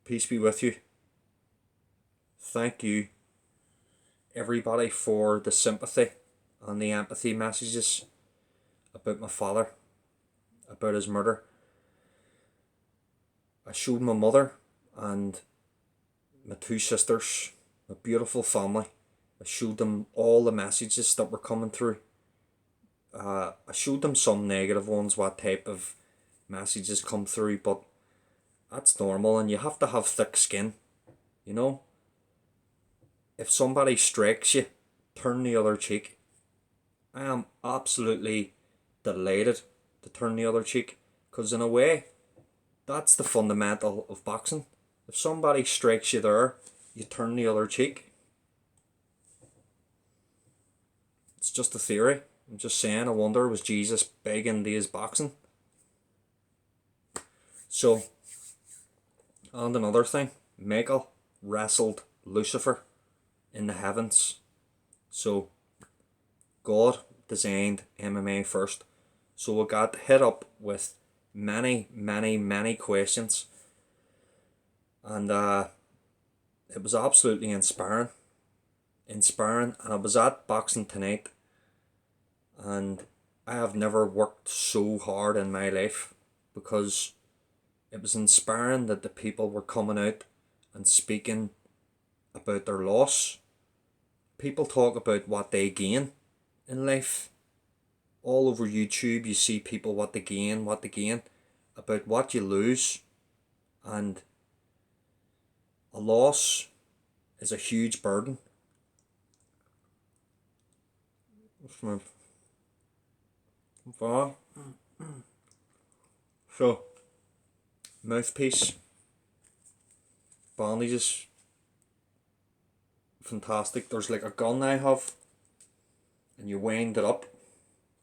Peace be with you. Thank you, everybody, for the sympathy and the empathy messages about my father, about his murder. I showed my mother and my two sisters, my beautiful family. I showed them all the messages that were coming through. I showed them some negative ones, what type of messages come through, but that's normal, and you have to have thick skin, you know. If somebody strikes you, turn the other cheek. I am absolutely delighted to turn the other cheek, because in a way, that's the fundamental of boxing. If somebody strikes you there, you turn the other cheek. It's just a theory. I'm just saying, I wonder, was Jesus big into his boxing? So, and another thing, Michael wrestled Lucifer in the heavens. So, God designed MMA first. So I got hit up with many questions. And it was absolutely inspiring. And I was at Boxing Tonight. And I have never worked so hard in my life, because it was inspiring that the people were coming out and speaking about their loss. People talk about what they gain in life. All over YouTube you see people what they gain, about what you lose. And a loss is a huge burden. So, mouthpiece, bandages, fantastic. There's like a gun I have, and you wind it up,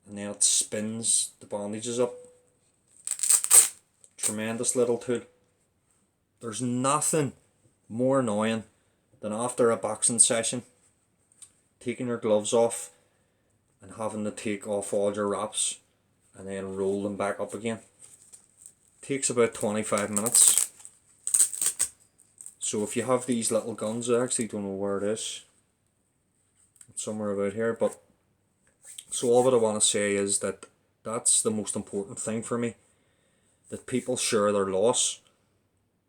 and then it spins the bandages up. Tremendous little tool. There's nothing more annoying than after a boxing session, taking your gloves off and having to take off all your wraps and then roll them back up again. Takes about 25 minutes. So if you have these little guns, I actually don't know where it is. It's somewhere about here, but so all that I want to say is that that's the most important thing for me, that people share their loss,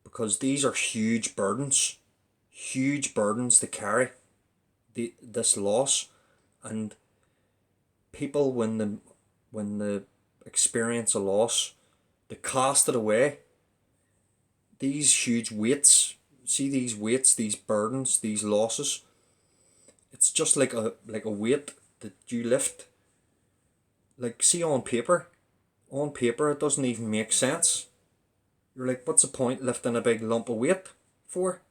because these are huge burdens to carry, this loss. And people, when they experience a loss, they cast it away. These huge weights, see these weights, these burdens, these losses, it's just like a weight that you lift. Like, see, on paper it doesn't even make sense. You're like, what's the point lifting a big lump of weight for?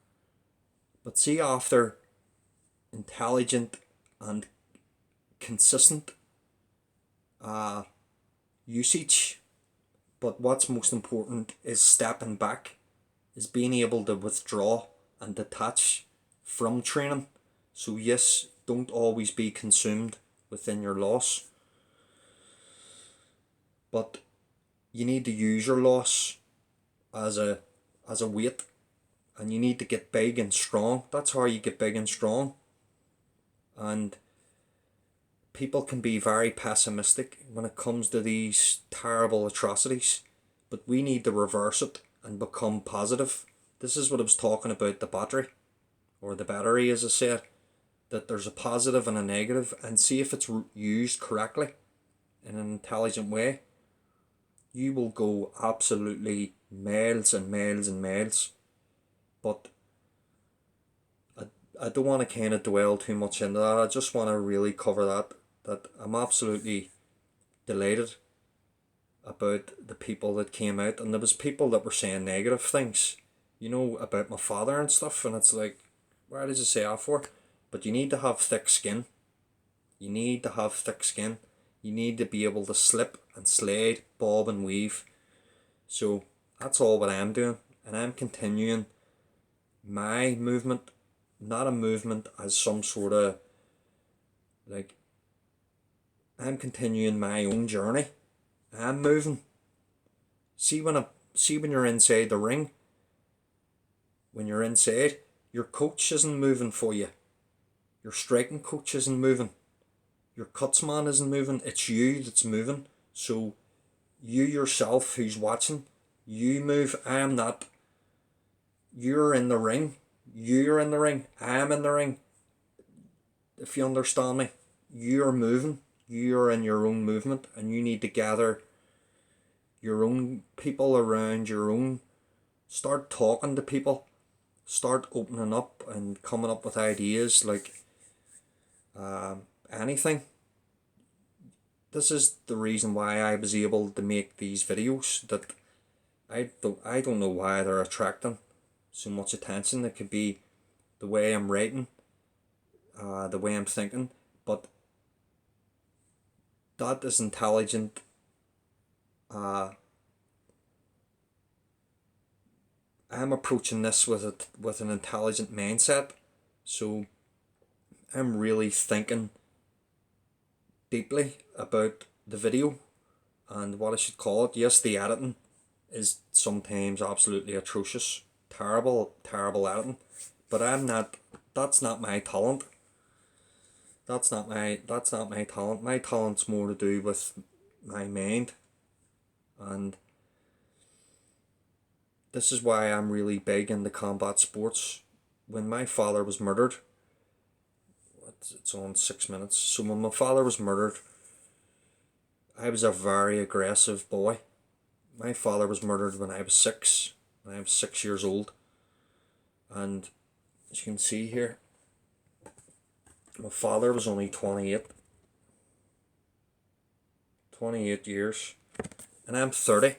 But see, after intelligent and consistent usage, but what's most important is stepping back, is being able to withdraw and detach from training. So yes, don't always be consumed within your loss, but you need to use your loss as a weight, and you need to get big and strong. That's how you get big and strong. And people can be very pessimistic when it comes to these terrible atrocities, but we need to reverse it and become positive. This is what I was talking about, the battery, or the battery, as I said, that there's a positive and a negative, and see if it's used correctly in an intelligent way, you will go absolutely miles and miles and miles. But I don't want to kind of dwell too much into that. I just want to really cover that I'm absolutely delighted about the people that came out. And there was people that were saying negative things, about my father and stuff, and it's like, why did you say that for? But you need to have thick skin. You need to be able to slip and slide, bob and weave. So that's all what I'm doing, and I'm continuing my movement, not a movement as some sort of, like, I'm continuing my own journey. I'm moving. See when you're inside the ring, when you're inside, your coach isn't moving for you. Your striking coach isn't moving. Your cuts man isn't moving. It's you that's moving. So you yourself who's watching, you move. I am not. You're in the ring. You're in the ring. I am in the ring. If you understand me, you're moving. You're in your own movement, and you need to gather your own people around your own. Start talking to people. Start opening up and coming up with ideas like anything. This is the reason why I was able to make these videos that I don't know why they're attracting so much attention. It could be the way I'm writing, the way I'm thinking, but that is intelligent. I'm approaching this with an intelligent mindset, so I'm really thinking deeply about the video and what I should call it. Yes, the editing is sometimes absolutely atrocious, terrible editing, but I'm not. That's not my talent. That's not my talent. My talent's more to do with my mind, and this is why I'm really big into combat sports. When my father was murdered, it's on 6 minutes. So when my father was murdered, I was a very aggressive boy. My father was murdered when I was 6. When I was 6 years old. And as you can see here, my father was only 28. 28 years. And I'm 30.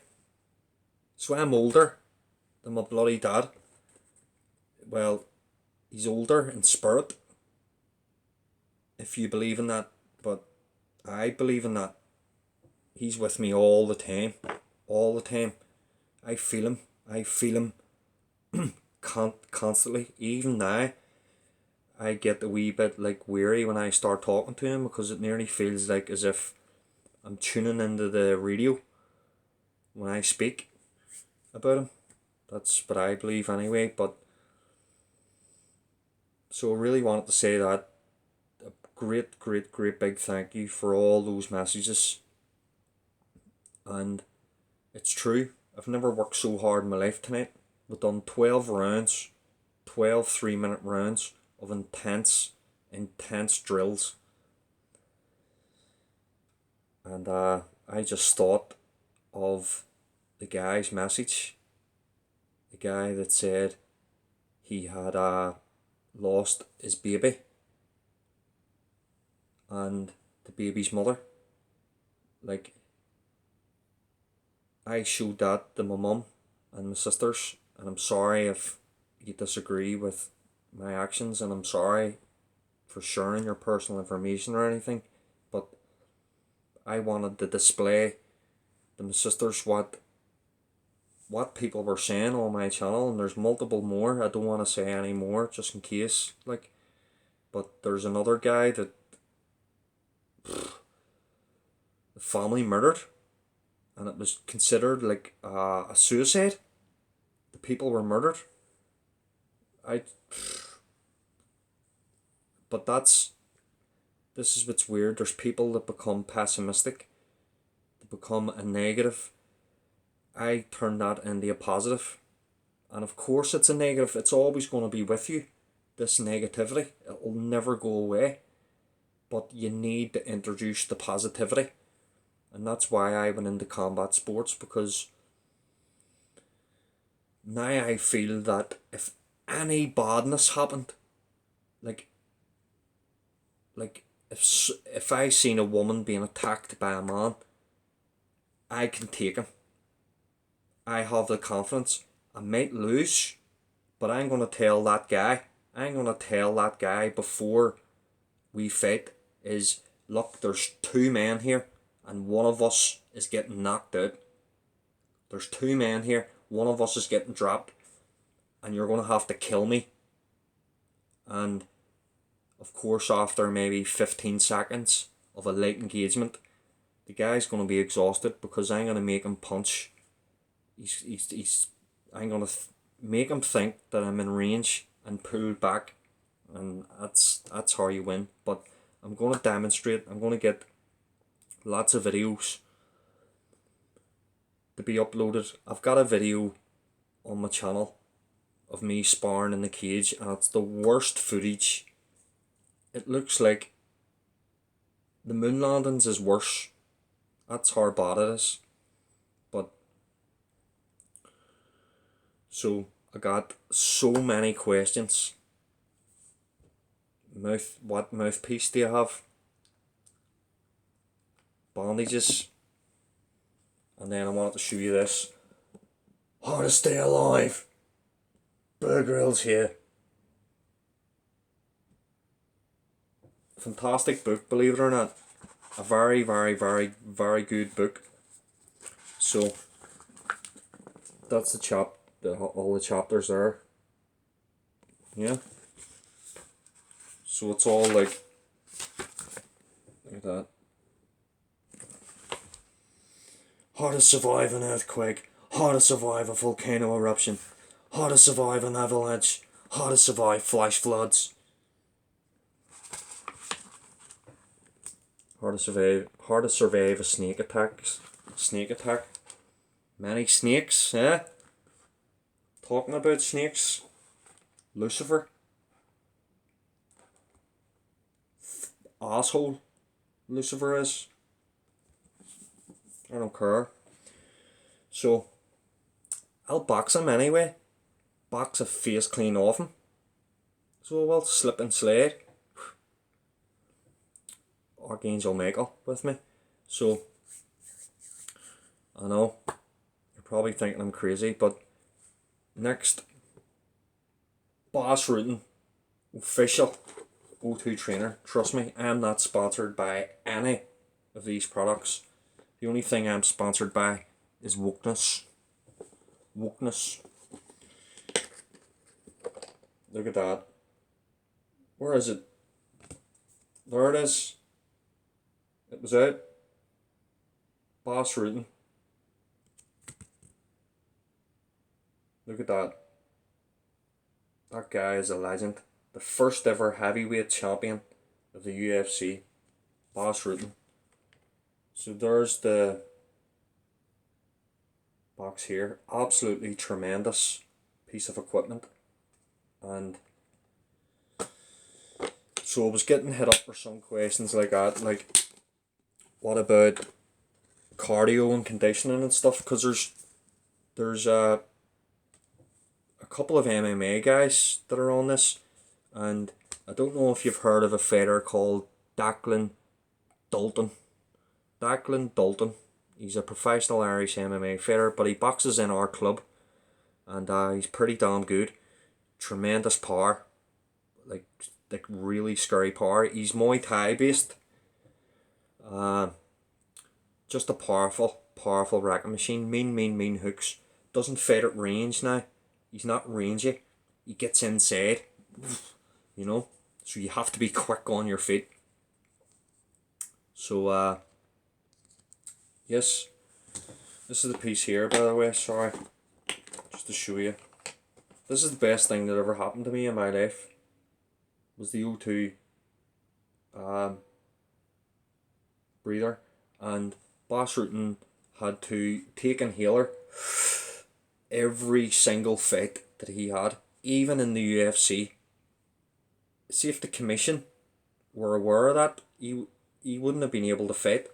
So I'm older than my bloody dad. Well, he's older in spirit, if you believe in that, but I believe in that. He's with me all the time. All the time. I feel him constantly. Even now, I get a wee bit like weary when I start talking to him, because it nearly feels like as if I'm tuning into the radio when I speak about him. That's what I believe anyway. But so I really wanted to say that a great big thank you for all those messages. And it's true, I've never worked so hard in my life tonight. We've done 12 rounds, 12 3-minute rounds of intense drills. And I just thought of the guy's message. The guy that said he had lost his baby and the baby's mother. Like, I showed that to my mum and my sisters, and I'm sorry if you disagree with my actions, and I'm sorry for sharing your personal information or anything, but I wanted to display to my sisters what people were saying on my channel, and there's multiple more. I don't want to say any more just in case, like, but there's another guy that the family murdered, and it was considered like a suicide. The people were murdered. But this is what's weird. There's people that become pessimistic, that become a negative. I turn that into a positive, and of course it's a negative. It's always going to be with you. This negativity, it will never go away. But you need to introduce the positivity. And that's why I went into combat sports, because now I feel that if any badness happened, like if I seen a woman being attacked by a man, I can take him. I have the confidence. I might lose, but I'm gonna tell that guy. I'm gonna tell that guy before we fight is, look, there's 2 men here, and one of us is getting knocked out. There's 2 men here, one of us is getting dropped, and you're going to have to kill me. And of course, after maybe 15 seconds of a light engagement, the guy's going to be exhausted, because I'm going to make him punch. I'm going to make him think that I'm in range and pull back, and that's how you win. But I'm going to demonstrate. I'm going to get lots of videos to be uploaded. I've got a video on my channel of me sparring in the cage, and it's the worst footage. It looks like the moon landings is worse. That's how bad it is. But so I got so many questions. What mouthpiece do you have? Bandages. And then I wanted to show you this. How to Stay Alive. Bear Grylls here. Fantastic book, believe it or not. A very, very, very, very good book. So that's all the chapters there. Yeah. So it's all like that. How to survive an earthquake. How to survive a volcano eruption. How to survive an avalanche. How to survive flash floods. How to survive a snake attack. Many snakes, eh? Talking about snakes. Lucifer. Asshole Lucifer is. I don't care. So I'll box him anyway. Box a face clean off him. So we'll slip and slide. Archangel Michael with me. So I know you're probably thinking I'm crazy, but next, Bas Rutten official O2 trainer. Trust me, I'm not sponsored by any of these products. The only thing I'm sponsored by is wokeness. Wokeness. Look at that. Where is it? There it is. It was out. Bas Rutten. Look at that. That guy is a legend. The first ever heavyweight champion of the UFC. Bas Rutten. So there's the box here. Absolutely tremendous piece of equipment. And so I was getting hit up for some questions like that, like what about cardio and conditioning and stuff, because there's a couple of MMA guys that are on this, and I don't know if you've heard of a fighter called Declan Dalton. Declan Dalton. He's a professional Irish MMA fighter, but he boxes in our club, and he's pretty damn good. Tremendous power, like really scary power. He's Muay Thai based. Just a powerful racket machine. Mean hooks. Doesn't fight at range now. He's not rangy. He gets inside. You know, so you have to be quick on your feet. So yes, this is the piece here, by the way. Sorry, just to show you. This is the best thing that ever happened to me in my life. Was the O2 breather, and Bas Rutten had to take inhaler every single fight that he had, even in the UFC. See, if the commission were aware of that, he wouldn't have been able to fight,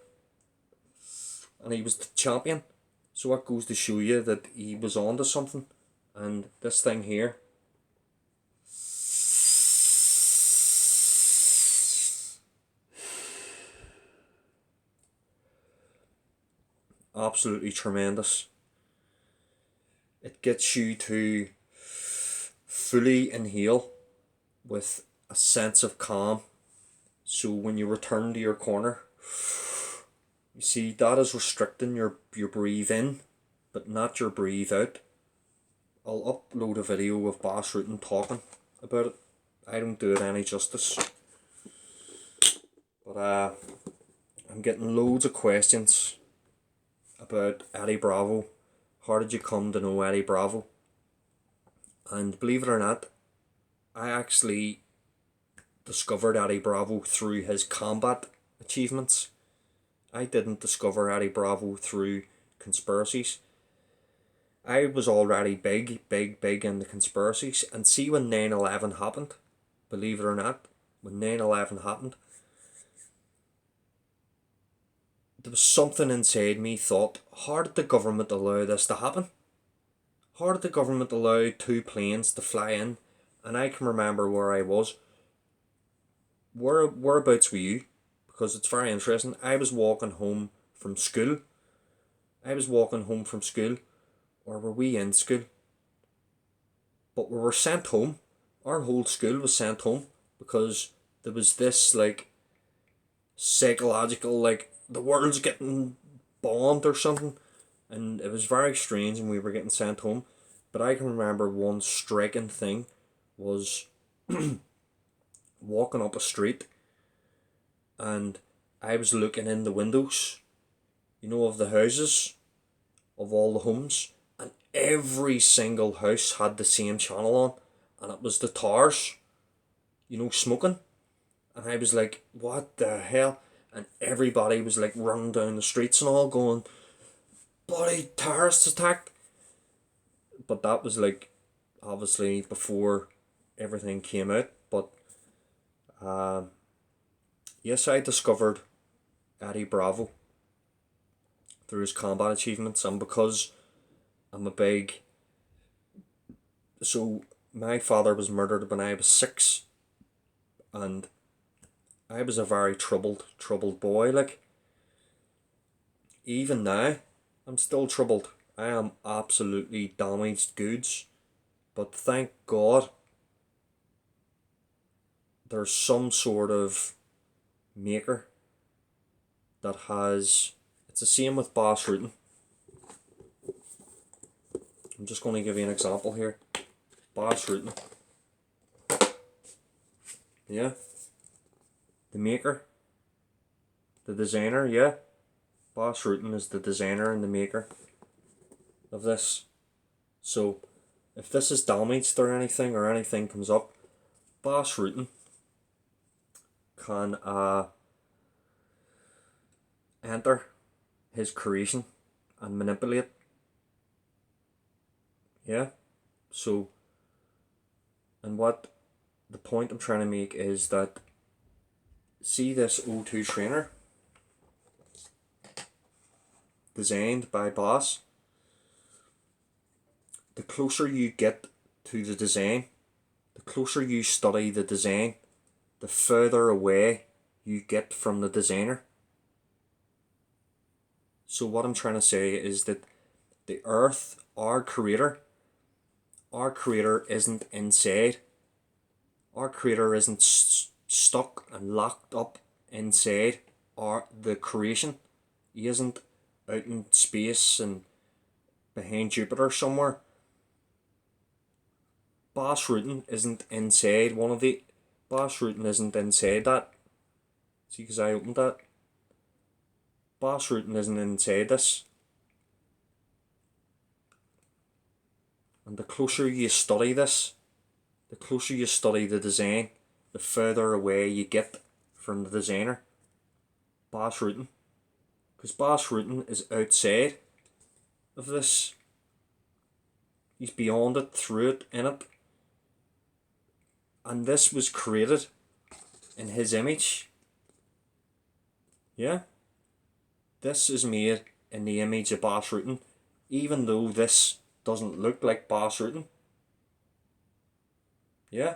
and he was the champion. So that goes to show you that he was on to something. And this thing here, absolutely tremendous. It gets you to fully inhale with a sense of calm. So when you return to your corner, you see that is restricting your breathe in, but not your breathe out. I'll upload a video of Bas Rutten talking about it. I don't do it any justice. But I'm getting loads of questions about Eddie Bravo. How did you come to know Eddie Bravo? And believe it or not, I actually discovered Eddie Bravo through his combat achievements. I didn't discover Eddie Bravo through conspiracies. I was already big in the conspiracies. And see, when 9/11 happened, believe it or not, when 9/11 happened, there was something inside me thought, how did the government allow this to happen? How did the government allow two planes to fly in? And I can remember where I was. Whereabouts were you? Because it's very interesting. I was walking home from school. Or were we in school? But we were sent home. Our whole school was sent home because there was this like psychological, like the world's getting bombed or something, and it was very strange, and we were getting sent home. But I can remember one striking thing was walking up a street, and I was looking in the windows, of the houses, of all the homes, and every single house had the same channel on, and it was the towers, smoking. And I was like, what the hell? And everybody was like running down the streets and all going, bloody terrorists attacked. But that was like, obviously, before everything came out. But yes, I discovered Eddie Bravo through his combat achievements, and because I'm a big. So, my father was murdered when I was 6, and I was a very troubled boy. Like, even now, I'm still troubled. I am absolutely damaged goods. But thank God there's some sort of maker that has. It's the same with Bas Rutten. I'm just going to give you an example here. Bas Rutten. Yeah. The maker. The designer, yeah. Bas Rutten is the designer and the maker of this. So, if this is damaged or anything comes up, Bas Rutten can enter his creation and manipulate. Yeah. So, and what the point I'm trying to make is that, see this O2 trainer designed by Bas. The closer you get to the design, the closer you study the design, the further away you get from the designer. So what I'm trying to say is that the earth, our creator isn't inside. Our creator isn't stuck and locked up inside the creation. He isn't out in space and behind Jupiter somewhere. Bas Rutten isn't inside Bas Rutten isn't inside that. See, because I opened that. Bas Rutten isn't inside this. And the closer you study this, the closer you study the design, the further away you get from the designer, Bas Rutten. Because Bas Rutten is outside of this. He's beyond it, through it, in it. And this was created in his image. Yeah? This is made in the image of Bas Rutten, even though this doesn't look like Bas Rutten. Yeah?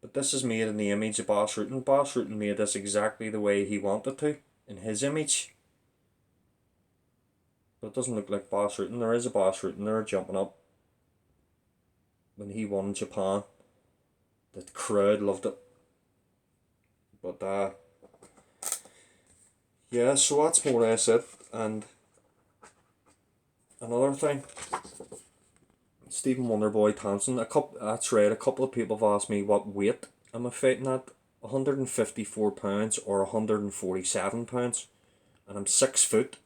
But this is made in the image of Bas Rutten. Bas Rutten made this exactly the way he wanted to, in his image. But it doesn't look like Bas Rutten. There is a Bas Rutten there jumping up when he won Japan. The crowd loved it. But yeah, so that's more or less it. And another thing, Stephen Wonderboy Thompson. That's right. A couple of people have asked me what weight am I fighting at. 154 pounds or 147 pounds, and I'm 6 foot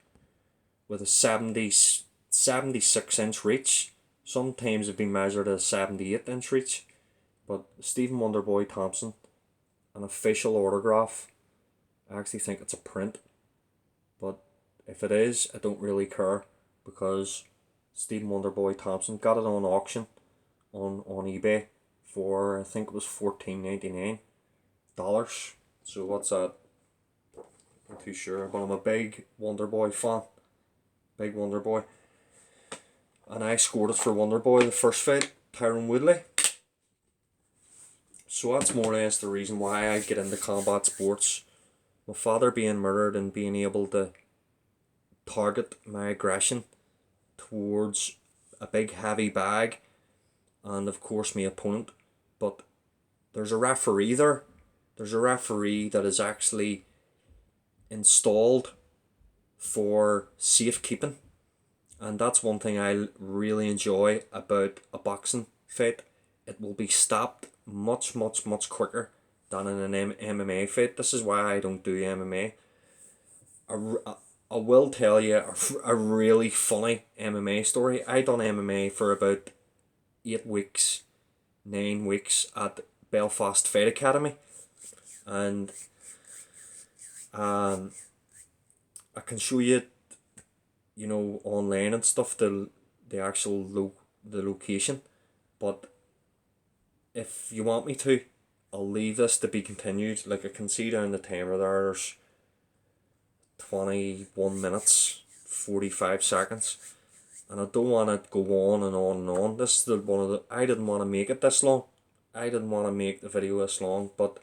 with a 76-inch reach. Sometimes have been measured as 78-inch reach, but Stephen Wonderboy Thompson, an official autograph, I actually think it's a print, but if it is, I don't really care, because Stephen Wonderboy Thompson got it on auction on eBay for, I think it was $14.99. So what's that? Not too sure, but I'm a big Wonderboy fan. Big Wonderboy. And I scored it for Wonderboy the first fight, Tyron Woodley. So that's more or less the reason why I get into combat sports. My father being murdered and being able to target my aggression towards a big heavy bag, and of course my opponent. But there's a referee there. There's a referee that is actually installed for safekeeping, and that's one thing I really enjoy about a boxing fight. It will be stopped much quicker than in an MMA fight. This is why I don't do MMA. I will tell you a really funny MMA story. I done MMA for about 8 weeks, 9 weeks at Belfast Fight Academy, and I can show you, online and stuff, the actual the location, but if you want me to, I'll leave this to be continued. Like, I can see down the timer there's 21 minutes 45 seconds, and I don't want to go on and on and on. This is I didn't want to make it this long. I didn't want to make the video this long, but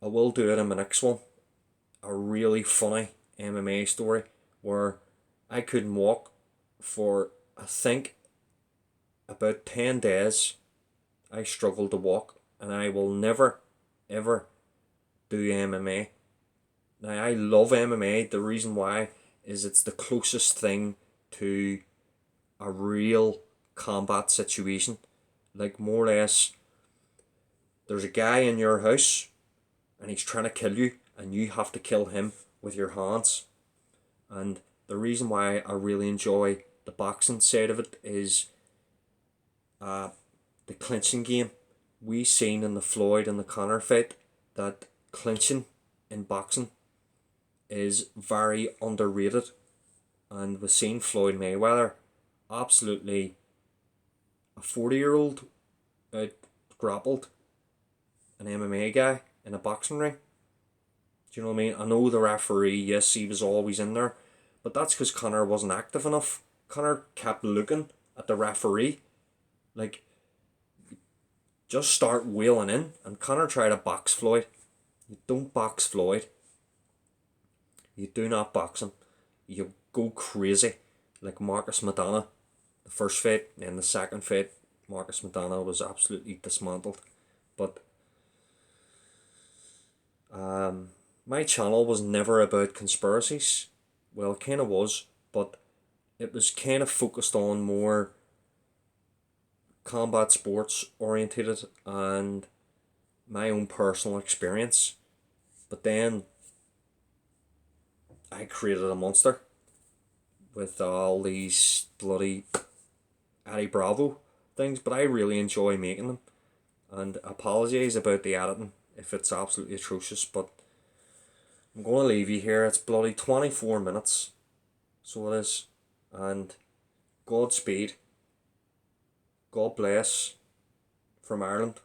I will do it in my next one. A really funny MMA story where I couldn't walk for, I think, about 10 days. I struggled to walk, and I will never ever do MMA. Now, I love MMA. The reason why is it's the closest thing to a real combat situation. Like, more or less, there's a guy in your house and he's trying to kill you, and you have to kill him with your hands. And the reason why I really enjoy the boxing side of it is the clinching game. We seen in the Floyd and the Conor fight that clinching in boxing is very underrated, and we've seen Floyd Mayweather, absolutely a 40-year-old, out grappled an MMA guy in a boxing ring. Do you know what I mean? I know the referee, yes, he was always in there, but that's because Conor wasn't active enough. Conor kept looking at the referee, like, just start wheeling in, and Conor tried to box Floyd. You don't box Floyd. You do not box him. You go crazy, like Marcus Maidana. The first fight, and the second fight, Marcus Maidana was absolutely dismantled. But my channel was never about conspiracies. Well, it kind of was, but it was kind of focused on more combat sports orientated and my own personal experience. But then I created a monster with all these bloody Eddie Bravo things, but I really enjoy making them. And apologise about the editing if it's absolutely atrocious, but I'm going to leave you here. It's bloody 24 minutes, so it is. And Godspeed. God bless from Ireland.